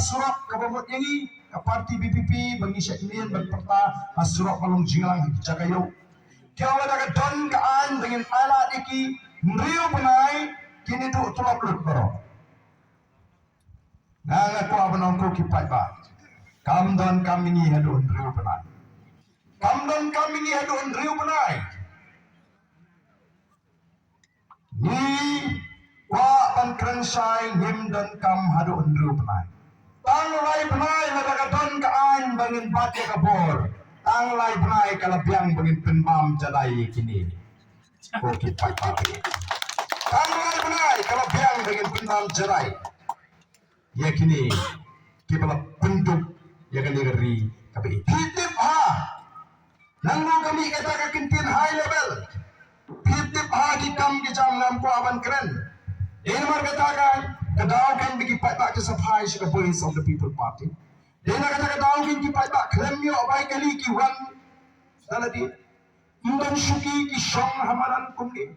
surat kabamot yangi ka parti BPP bagi syakmin berperta surat palung jinglang jagayo kaya daga don kaan dengan ala iki mriu penai kini tu tulap lut baro nanga ko abanong ko kipai ba kam don kami ni hadu mriu penai kam don kami ni hadu mriu penai ni wa ban krensai nim don kam hadu mriu penai tang lai penai daga don kaan bangin pati kabor ang lai brai kalabiang bangin penbam jadai kini. Okey pai. Ang lai brai kalabiang bangin penbam jadai. Ya kini kibala penduk ya kali geri kabi. Hitip nanggu kami kata kakintin high level. Hitip di kam di jam lampu aban keren. Ini katakan kadau kan bagi pai ke safai sika voice of the people party. Dia nak kata tahu kinti pai tak klaim yo baik kali ki wan tadi indan syuki ki song hamaran kumni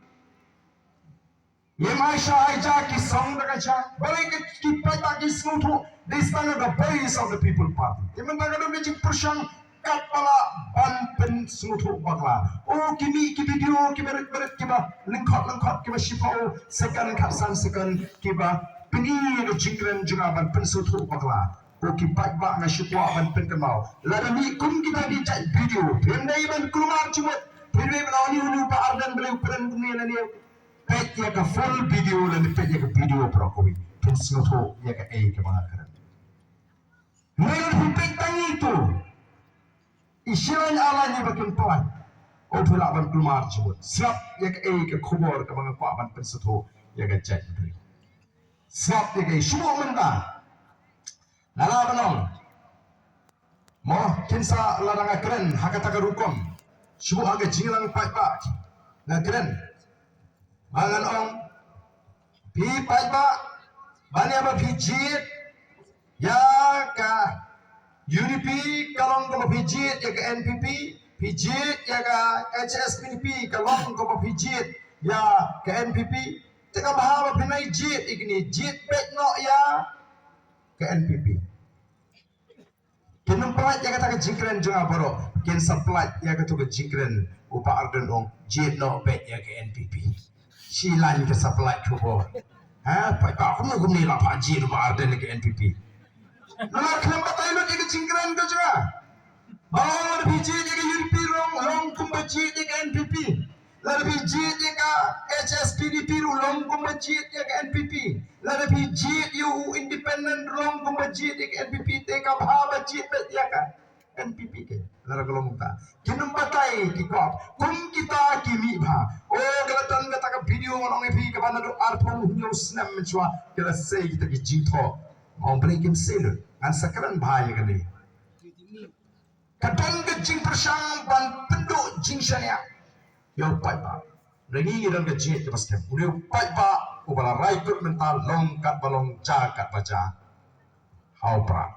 ye mai shai ja ki song daga cha balik ki pai tak ki smutu this time the voice of the people party teman daga do ji persang kapala ban pen smutu bakla kimi ki video ki beret ki ba lengkot ki ba shifau second kapsan second ki ba peni do jingren juga ban pen smutu bakla Oki pak bak na syukwa ban pen kemau. Lada mi kum kita di chat video. Pendai ban keluar cuma. Pendai melawani ulu Pak Ardan beliau peren dunia lani. Pet ya ka full video dan pet ya ka video Prokowi. Pen snoto ya ka ke mengakaran. Mereka hupek tangi itu. Isiran Allah ni bakin tuan. Opula ban keluar cuma. Siap ya ka ke kubur ke mengapa ban pen snoto ya ka chat video. Siap ya ka semua mentah. Nala banong mo kinsa larang keren hakata rukom subu aga jinglang pai ba na keren mangan ong pi pai ba bani aba pijit ya ka UDP kalong ko pijit ya ka NPP pijit ya ka HSPP kalong ko pijit ya ka NPP teka bahaba pinay jit igni jit pek no ya ke NPP. Kenapa pelat yang kata jingkren juga boro, ken saplat yang kata jingkren upa Ardan ong jit no bet ya ke NPP. Silan ke saplat cubo. Pai tak aku ni lah pak jit upa Ardan ke NPP. Nah kenapa tayo ke jingkren ke juga? Bawang biji ke UDP long kumbajit ke NPP. Lalu jit ke HSPDP long kumbajit ke NPP. Lalu jit you independent long kumbajit ke NPP teka bahaba jit bet ya ka NPP ke. Lalu kalau muka kinum batai kikop kum kita kimi ba. Oh kelatan kata ka video ngolong epi ke bana do arpo nyo snap menchua kala say kita ki jito. Mau break him sale an sakaran bahaya kali. Kadang ke jing persang ban penduk jing syania. Yo pai ba rengi dan gaji ke baskem udah pai ba ubala raikut mental long kat balong jagat baja how pra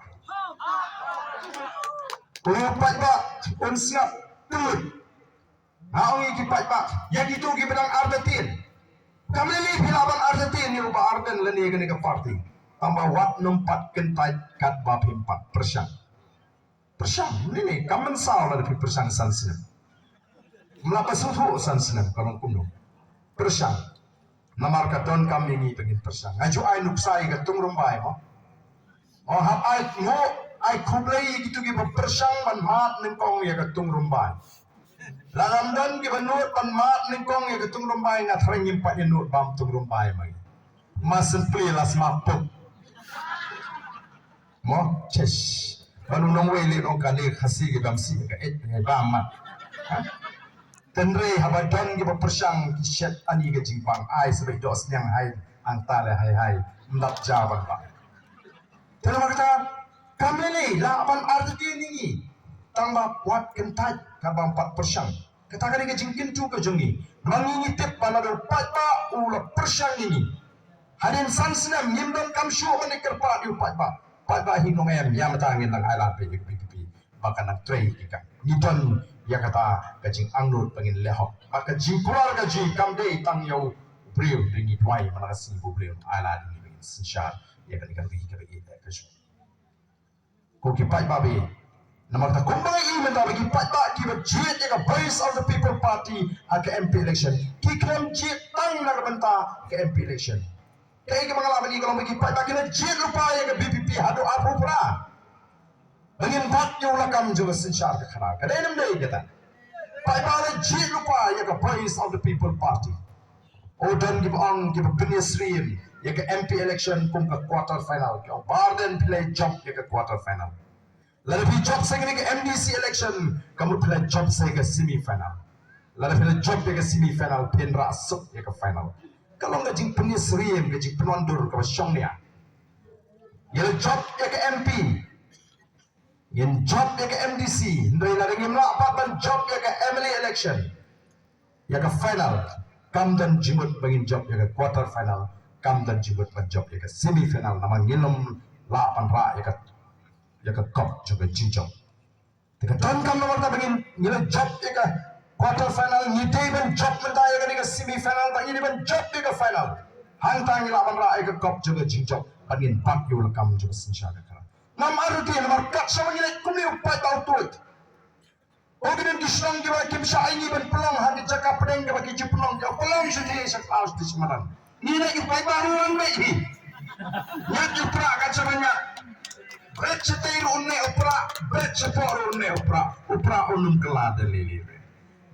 udah pai ba on siap tut hau iki pai ba ya gitu ki bedang Argentin kami ni pilaban Argentin ni ubah Arden leni ke party tambah wat numpat kentai kat ba 4% persang ni kamen saw la di persang sansin melapa suhu sansenam kalau kuno persang namar katon kami ni pengin persang aju ai nuksai ka tungrum bai mo oh hab ai mo ai kublai gitu ki persang man mat nengkong ya ka tungrum bai lanam don ki banut pan mat nengkong ya ka tungrum bai na thrang impat ya nut bam tungrum bai mai masen pli las mapuk mo chesh balu nong wele nong kale khasi ki bamsi ka et bam mat Tenre habadan ki persang ki shet ani ke jingpang ai sebai dos nyang hai antara hai mdak jaban ba. Terima kata kami ni lawan Argentin ini tambah buat kentai kabang 4%. Kata kali ke jingkin tu ke jengi mangi tip panador patba ula persang ini. Hadin sansenam nyimdon kamshu menikir pa di patba. Patba hinong em yang matangin lang alat PPP bahkan nak tray ikan. Nidon ya kata kajing angnut pengin lehok maka jingkular kaji kamdei tang yau beliau ringi tuai manakasi beliau ala ini pengin sensyar ya kan ikan bihi kabe ida kaji ko ki pai ba be nama ta kumbang i men ta ki pai ba ki ba jit ya ka voice of the people party ke MP election ki klem jit tang na banta ke MP election kai ke mangala bagi kalau bagi pai ba ki na jit rupa ya ke BPP hadu apu pra bangin bat yo lakam jo sinchar ka khara ka dai nam dai kata pai ba na jit rupa ya ka voice of the people party Odan give on give a business stream ya ke MP election kum ka quarter final ke barden play job ya ke quarter final lalu job saya ke MDC election kamu play job saya ke semi final lalu play job ya ke semi final pen rasuk ya ke final kalau nggak jing business stream ke jing penondur ke syong dia ya job ya ke MP yen job ya ke MDC ndoi la ngim la apa job ya ke MLA election ya ke final kam dan jimut bangin job ya ke quarter final kam dan jimut ban job ya ke semi final nama ngilum la pan ra ya ke kop juga jinjong tika don kam nomor ta bangin ngila job ya ke quarter final ni day ban job menta ya ke semi final ba ini ban job ya ke final hantang ngila pan ra ya ke kop juga jinjong bangin pak yo la kam juga sinsha ka kara nam aruti nomor kat sama ngila kumli upai tau tuit Ogden kislang giwa kim sa ay ban pelong hadi jaka pedeng giwa ki pelong giwa pelong sendiri sa klaus di Semarang. Ni na ipai baruan bayi. Nyak upra kacamanya. Bet setir unne upra, bet sepor unne upra unum kelada lili.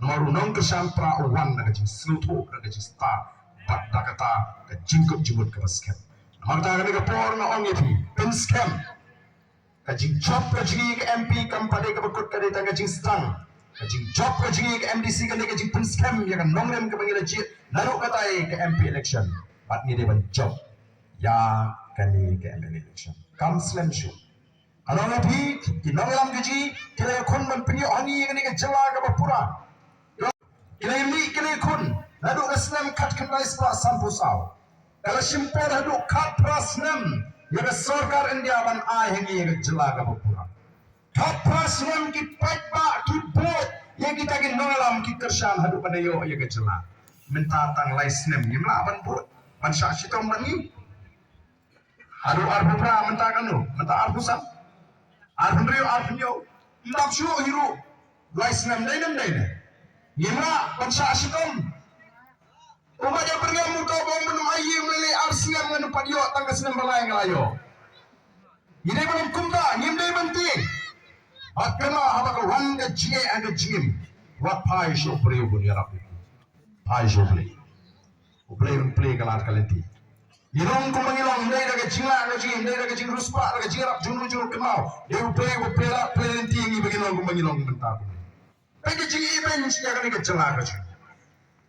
Nomor unong kesampra uwan na kajing sluto na kajing star. Bat dakata kajingkut jumut ke basket. Nomor tangan ni kapor na ong ipi pen scam. Kajing job kajing ke MP kampade ke bekut kade tang kajing stang kajing job kajing ke MDC kade kajing pun scam ya kan nongrem ke bangila jit lalu katai ke MP election pat ni dia ban job ya kani ke MP election kam slam show anong api ki nonglam kaji kile khun ban pinyo ani kani ke jala ke bapura kile mi kile khun lalu aslam kat kanai spa sampusau kalau simpor hadu kat prasnam ya सरकार इंडिया बन आए हैं ये जिला का पूरा थपरसम की पाइपा की बोट ये kita की नंगलाम की करशान हदु बने यो ये जिला minta tang laisnem nimla ban boot ban syasitom bani hadu arbupra minta kanu minta arbusam arbunrio arbunyo lapshu hiru laisnem dainem daine nimla ban syasitom Umaja pergi muka bom benum ayi melili arsiam nganu padio tangga senam balai ngelayo. Ini belum kumda, ngimdai penting. Akena habak wanga jinge anga jingim. Wat pai sho preu bunia rapi. Pai sho play. Play kalar kalenti. Irong kumangilong ndai daga jingla daga jingim, ndai daga jing ruspa daga jingrap junu kemau. Dia play lenti ngi bagilong kumangilong mentah. Pagi jingi iben siya kani kecela kaji.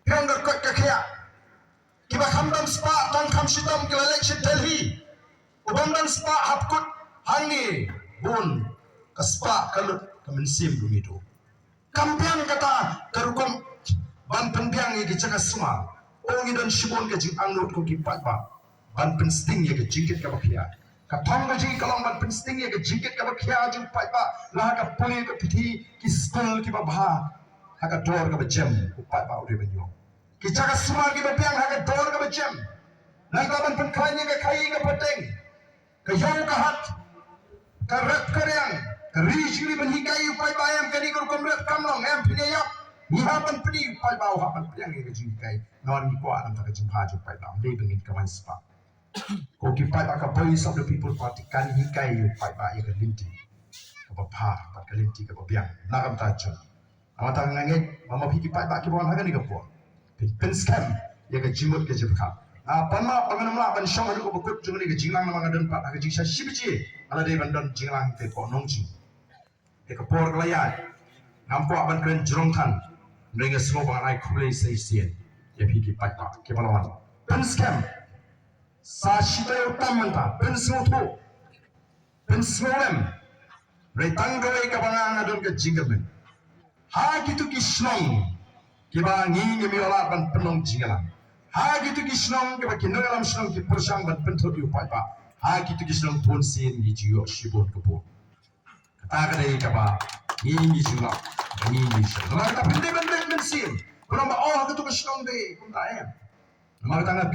Yang gekot kekia. Kiba kamdan spa dan kamsitam ke election Delhi. Ubamdan spa hapkut hangi bun ke spa kalut ke mensim dumido. Kampiang kata kerukum ban pendiang ye ke jaga semua. Ongi dan shibon ke jing angut ko kipat ba. Ban pensting ye ke jingkit ke bakia. Katong ke jing kalong ban pensting ye ke jingkit ke bakia jing pat ba. Lah ka puli ke piti ki school ki babha. Haka dor ke bejam upat ba uri benyo. Kita semua kita biang haga dor ke macam, nak lawan penkranya ke kai ke peteng, ke jauh ke hat, ke rat keryang, ke rijli menhikai upai bayam ke ni kerukum rat kamlong, em penyayap, nihapan pedi upai bau hapan penyang ke jingkai, nonikuat antara jingha upai bau, dia bengin kawan sepak. Kau kipai baka voice of the people party kan hikai upai bau ke linti, ke bapa, ke linti ke biang, nakam tajam. Amata ngangit, mama pi kipai baki bawan haga ni ke puan. Pen scam ya ke jimut ke jibka panma panganamla ban shong hadu ko kut jungni ke jinglang nama ngadan pat ke jingsa shibiji ala de bandon jinglang te ko nongji e ko por klaya nampo ban kren jrong than nge smo bang ai khule sei sien ya phi ki pat pa ke balawan pen scam sa shita yo tamanta pen smotho pen smolem retang gawai ka banga ngadon ke jingaben ha gitu ki snong kiba ngi miola ban penong jingala ha gitu kisnong kiba kinogalam snong ki persang ban penthod yu pai pa ha gitu kisnong pon sin gi jiyo shibon ko pon kata kade kaba ngi jula ngi shibon la ka pinde ban sin kono ba oh gitu kisnong de kunta em ma tanga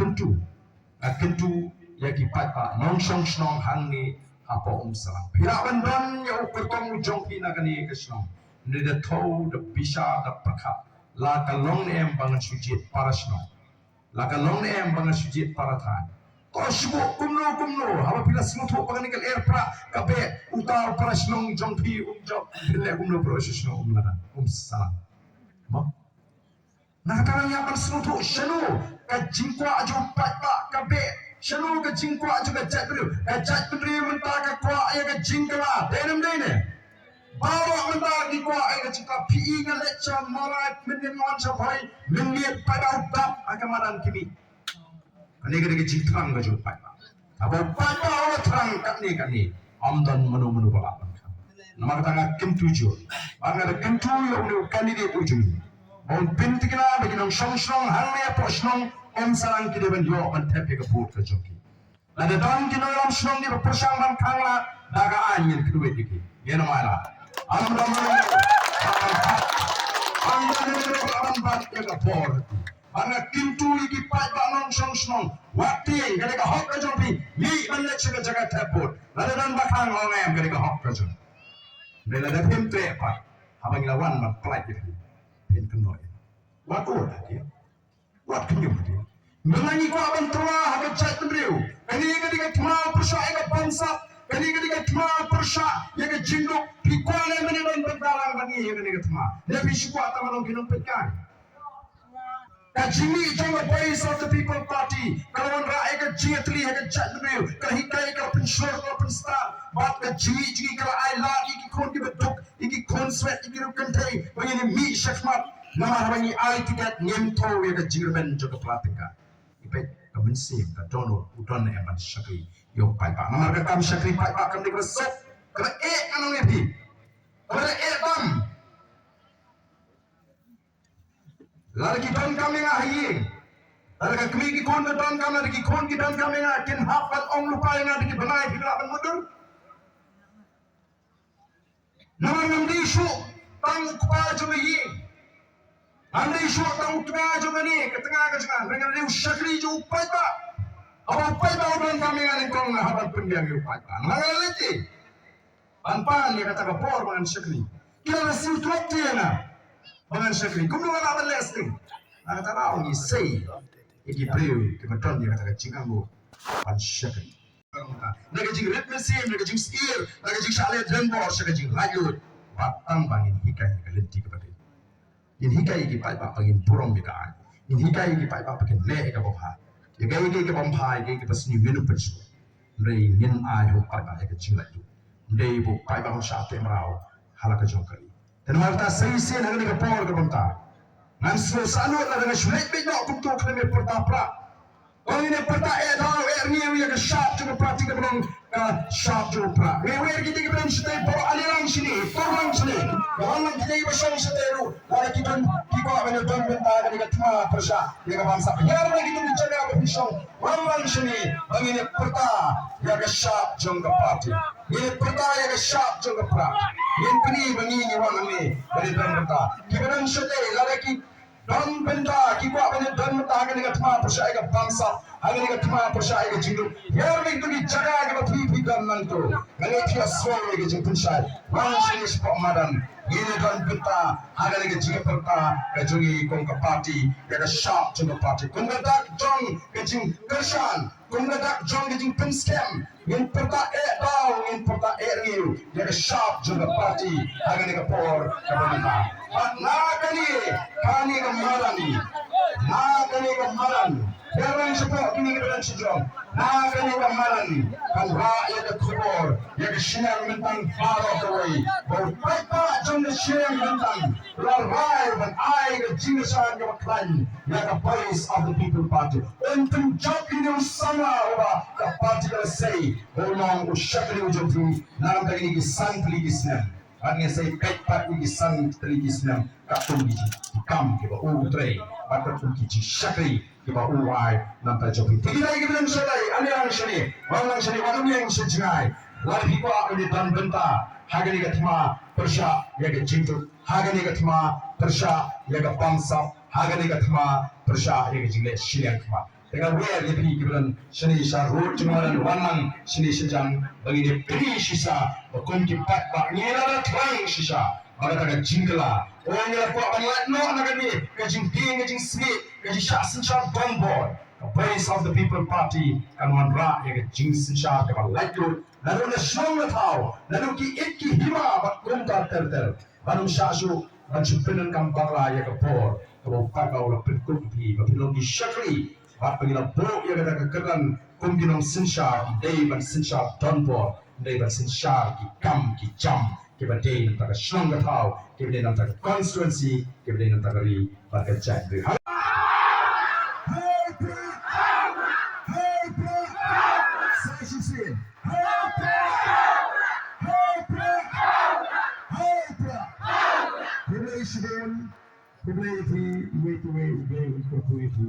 kentu ya ki pai pa nong snong hang ni apa salam. Pira bandon ya ukutong jong pinagani kesno. Nida tau da bisa da perkap. La kalong em bangan sujit para sno. La kalong em bangan sujit para tan. Kau sibuk kumno. Apabila semua tu bangan ikan air pra kabe utar para sno jong pi jong bila kumno proses sno nada. Salam. Mo? Nakataran yang bersenutu syanu ka jingkwa aja pat kabe syanu ka jingkwa aja ka jat beri mentah ka kwa ya ka jingkwa denem dene bawa mentah di kwa ya ka jingkwa pi nga lecture marat mendin wan sabai menit pada ubab agamaran kimi ani ka jingkang ka jo pat abo pat awat terang kat ni amdan menu bala nama kata kim tujuh anga kim tujuh unu kandidat ujung on pintikna beginong song hangnya posnong sarang kide ben yo on tepe ka put ka joki ada don kino ram snong ni persang ban kangla daga anyin kedua diki yeno mala amdam am bat ka por ana kintu iki pat ba song wakti gade ka hok ka joki ni ban le chega jaga tepot ada don bakang ngam gade ka hok ka joki dela da pimtre pa habang lawan ma plait gitu pen kenoi wat ora dia wat kenyum dia mengangi ko abang tua habat chat beliau kani ketika tma persya ega bangsa kani ketika tma persya ega jinduk pikwane menelan berdalang bagi ega ketika tma lebih syukur ataman kinong pekan kajimi jonga voice of the people party kalau ra ega jiatli ega chat beliau kahikai ka pensyur ka penstar bat ka jiji kala ai la iki kon di beduk iki kon sweat iki rukentai bagi mi syakmat nama habangi ai tiket nyemto ya ka jirben joga platika ipe ka mensim ka dono udon e man syakri yo pai pa nama ka kam syakri pai pa kam dikra sok ka anong epi ka bam lagi don kami ngahi lagi kami ki kon don kami lagi kon ki don kami ngakin hapat ong lupa yang ada di benai bila ban mudur nama ngamdi syu tang kwa joga yi Anda isu tahu tengah juga ni, ke tengah ke tengah. Dengan liu syakri je upai tak. Apa upai tak udan kami dengan kong nak habat pendiam upai tak. Nangan lagi. Pan dia kata kapor dengan syakri. Kita rasa tuat dia nak. Dengan syakri. Kumdu kan aban lesting. Nak kata rau ni say. Iki beliau kebetulan dia kata jingkamu pan syakri. Nak jing red mesin, nak jing seir, nak jing syaleh drembor, nak jing layut. Batang bangin hikai kalenti kepada in hikai ki pai pa pagin purom bikaan in hikai ki pai pa pagin le ka bopha ye gai ki bomphai ki pasni menu pensu rei nin ai ho pai pa ka chingla tu dei bu pai pa ho sha te mrao halaka jongkari ten marta sai se na ni ka por ka bomta nan so sanu la na shulai be no kum to khme porta pra o ni porta e da ni wi ka sharp to practice ka bong sharp to pra we ki ti ka ben shite por alilang shini porang shini wannan ki ba shon shite ru wala ki don ki ko ben don ben ta ka tma persha ni ka bangsa yar na ki ni chaga ba bishon wannan shini bangi ne porta ya ka sharp jong ka party ni porta ya ka sharp jong ka pra ni pini bangi ni wannan ni bari don porta ki ben shite la ki don benda ki ko ben don ta ka ni ka tma persha ka bangsa agni ka tma persha ka jindu yar ni tu ni chaga ka ba pi don man to ngale ti aswa ka jing pensha wannan shini spot madan ini don benda agni ka jing porta ka jungi kong ka party ya ka sharp jong ka party kong ka dak jong ka jing kershan kong ka dak jong ka jing pen scam in porta e down in porta e riu ya ka sharp jong ka party agni ka por ka benda na kani ka marani na kani ka marani Jangan sepuluh kini kita sejauh. Nah, kini kemarin kan rakyat kubur yang siang mentang far away. Bau peta jom siang mentang. Lalai dan air jingasan yang klan yang the voice of the people party. Untuk job ini sama apa the party will say. Orang usyakli ujung nam kali ini sang pelisnya. Artinya saya peta ini sang pelisnya. Katung biji kam kita utre. Bakat kunci syakli. Kiba uwai nampai joki. Tinggi lagi bilang sedai, aliran sini, orang sini, orang yang sejai. Lalu kiba ini dan benta, hagani katma persya, yaga jintu, hagani katma persya, yaga bangsa, hagani katma persya, yaga jingle siliang kma. dengan where dia pergi keberan seni syarut cemaran wanang seni sejam bagi dia beri sisa berkum kipat bak ngira trying sisa pada taga jingkala orang ngira kuat banyak no naga ni kajing ting kajing smith kajing syak sencar bonbon the base of the people party kan wan ra ya kajing sencar ke balaitu lalu na syong na tau lalu ki iki hima bak kumtar ter baru syasu bancupenan kampang la ya ke por kalau kagau la perkum pi bapilong di syakri bat pagila bo ya kata kekeran kumginong sencar day ban sencar donbor day ban sencar ki kam ki jam kibadai nanti ke syong gatau, kibadai nanti ke constituency, kibadai nanti ke ri bagai cakri. Kibadai itu, kibadai itu,